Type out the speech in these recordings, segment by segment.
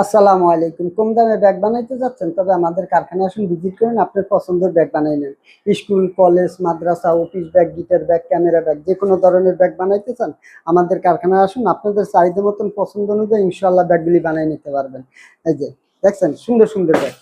আসসালামু আলাইকুম। কম দামে ব্যাগ বানাইতে যাচ্ছেন? তবে আমাদের কারখানায় আসুন, ভিজিট করুন, আপনার পছন্দের ব্যাগ বানাই নেন। স্কুল, কলেজ, মাদ্রাসা, office bag, guitar bag, camera bag, যেকোনো ধরনের ব্যাগ বানাইতে চান আমাদের কারখানায় আসুন। আপনাদের চাহিদা মতন পছন্দ অনুযায়ী ইনশাআল্লাহ ব্যাগগুলি বানাই নিতে পারবেন। এই যে দেখছেন সুন্দর সুন্দর ব্যাগ।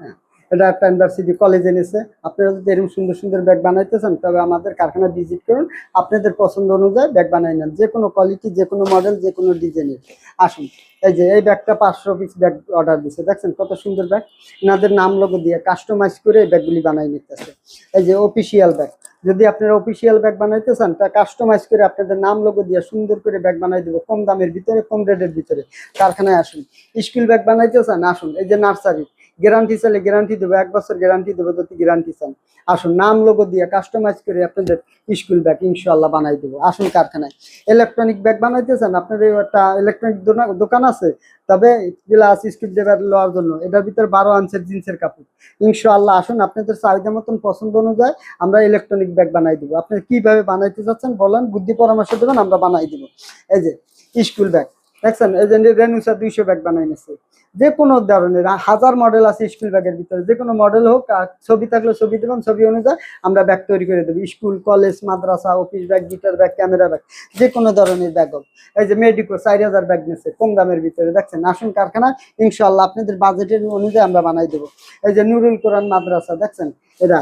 হ্যাঁ, এটা একটা ইউনিভার্সিটি কলেজে নিছে। আপনারা যদি এরকম সুন্দর সুন্দর ব্যাগ বানাইতে চান তবে আমাদের কারখানা ভিজিট করুন। আপনাদের পছন্দ অনুযায়ী ব্যাগ বানাই নেন, যে কোনো কোয়ালিটি, যে কোনো মডেল, যে কোনো ডিজাইনের। আসুন। এই যে এই ব্যাগটা 500 পিস ব্যাগ অর্ডার দিছে, দেখছেন কত সুন্দর ব্যাগ। এনাদের নাম লোগো দিয়ে কাস্টমাইজ করে এই ব্যাগগুলি বানাই নিতেছে। এই যে অফিসিয়াল ব্যাগ, যদি আপনারা অফিসিয়াল ব্যাগ বানাইতে চান তা কাস্টমাইজ করে আপনাদের নাম লোগো দিয়ে সুন্দর করে ব্যাগ বানাই দেবো, কম দামের ভিতরে, কম রেটের ভিতরে। কারখানায় আসুন। স্কুল ব্যাগ বানাইতে চান আসুন। এই যে নার্সারি, গ্যারান্টি চাইলে গ্যারান্টি দেবো, 1 বছর গ্যারান্টি দেবো যদি গ্যারান্টি চান। আসুন, নাম লোগো দিয়ে কাস্টমাইজ করে আপনাদের স্কুল ব্যাগ ইনশাআল্লাহ বানাই দেবো। আসুন কারখানায়। ইলেকট্রনিক ব্যাগ বানাইতে চান, আপনার একটা ইলেকট্রনিক দোকান আছে, তবে গ্লাস স্ক্রু ড্রাইভার লওয়ার জন্য এটার ভিতরে 12 আনসার জিন্সের কাপড়। ইনশাআল্লাহ আসুন, আপনাদের চাহিদা মতন পছন্দ অনুযায়ী আমরা ইলেকট্রনিক ব্যাগ বানাই দেবো। আপনি কিভাবে বানাইতে চাচ্ছেন বলেন, বুদ্ধি পরামর্শ দেবেন, আমরা বানাই দেবো। এই যে স্কুল ব্যাগ দেখছেন, এই যে রেনুসা 200 ব্যাগ বানাই নিচ্ছে। যে কোনো ধরনের 1000 মডেল আছে স্কুল ব্যাগের ভিতরে, যে কোনো মডেল হোক, আর ছবি থাকলে ছবি দেবেন, ছবি অনুযায়ী আমরা ব্যাগ তৈরি করে দেবো। স্কুল, কলেজ, মাদ্রাসা, office bag, guitar bag, camera bag, যে কোনো ধরনের ব্যাগ হোক। এই যে মেডিকো 4000 ব্যাগ নিচ্ছে কম দামের ভিতরে, দেখছেন। আসুন কারখানা, ইনশাআল্লাহ আপনাদের বাজেটের অনুযায়ী আমরা বানাই দেবো। এই যে নুরুল কোরআন মাদ্রাসা, দেখছেন এরা,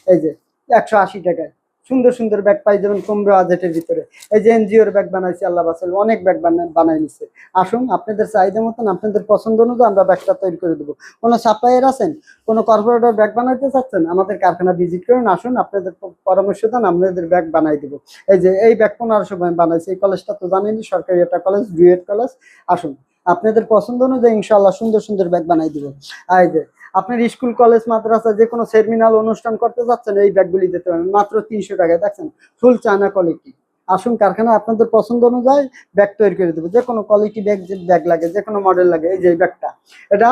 এই যে 180 টাকায় সুন্দর সুন্দর ব্যাগ পাই যাবেন কম বাজেটের ভিতরে। এই যে এনজিওর ব্যাগ বানাইছি, আল্লাহ বাসাল, অনেক ব্যাগ বানাই নিচ্ছে। আসুন, আপনাদের চাহিদা মতন, আপনাদের পছন্দ অনুযায়ী আমরা ব্যাগটা তৈরি করে দেবো। কোনো সাপ্লায়ার আছেন, কোনো কর্পোরেটর ব্যাগ বানাইতে চাচ্ছেন, আমাদের কারখানা ভিজিট করুন। আসুন, আপনাদের পরামর্শ দেন, আপনাদের ব্যাগ বানাই দেবো। এই যে এই ব্যাগ 1500 বানাইছে। এই কলেজটা তো জানেনই, সরকারি একটা কলেজ, ডুয়েট কলেজ। আসুন, আপনাদের পছন্দ অনুযায়ী ইনশাআল্লাহ সুন্দর সুন্দর ব্যাগ বানাই দিব। আর এই যে আপনার স্কুল, কলেজ, মাদ্রাসা, যে কোনো সেমিনার অনুষ্ঠান করতে যাচ্ছেন, এই ব্যাগগুলি দিতে পারেন মাত্র 300 টাকায়, দেখছেন ফুল চায়না কোয়ালিটি। আসুন কারখানা, আপনাদের পছন্দ অনুযায়ী ব্যাগ তৈরি করে দেবো। যে কোনো কোয়ালিটি ব্যাগ, যে ব্যাগ লাগে, যে কোনো মডেল লাগে। এই যে এই ব্যাগটা, এটা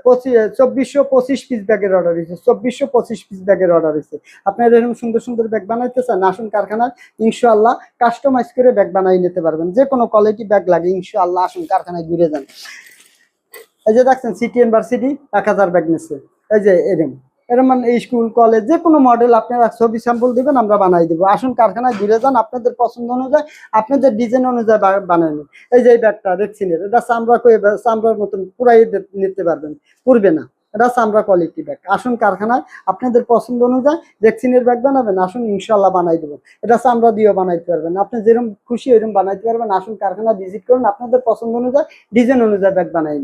2425 পিস ব্যাগের অর্ডার হয়েছে। 2425 পিস ব্যাগের অর্ডার হয়েছে। আপনারা এরকম সুন্দর সুন্দর ব্যাগ বানাইতে চান, আসুন কারখানায়, ইনশাআল্লাহ কাস্টমাইজ করে ব্যাগ বানাই নিতে পারবেন। যে কোনো কোয়ালিটি ব্যাগ লাগে ইনশাআল্লাহ আসুন কারখানায় ঘুরে যান। এই যে দেখছেন সিটি ইউনিভার্সিটি 1000 ব্যাগ নিচ্ছে। এই যে এরম এরম মানে স্কুল, কলেজ, যে কোনো মডেল আপনারা ছবি স্যাম্পল দিবেন, আমরা বানাই দেবো। আসুন কারখানায় ঘুরে যান, আপনাদের পছন্দ অনুযায়ী, আপনাদের ডিজাইন অনুযায়ী বানাই নেন। এই যে এই ব্যাগটা দেখছেন, এটা চামড়া করে, চামড়ার মতন পুরাই নিতে পারবেন, পুরবে না। এটা চামড়া কোয়ালিটি ব্যাগ। আসুন কারখানায়, আপনাদের পছন্দ অনুযায়ী রেক্সিনের ব্যাগ বানাবেন, আসুন ইনশাআল্লাহ বানাই দেবো। এটা চামড়া দিয়েও বানাইতে পারবেন, আপনি যেরকম খুশি ওইরকম বানাইতে পারবেন। আসুন কারখানা ভিজিট করুন, আপনাদের পছন্দ অনুযায়ী, ডিজাইন অনুযায়ী ব্যাগ বানাই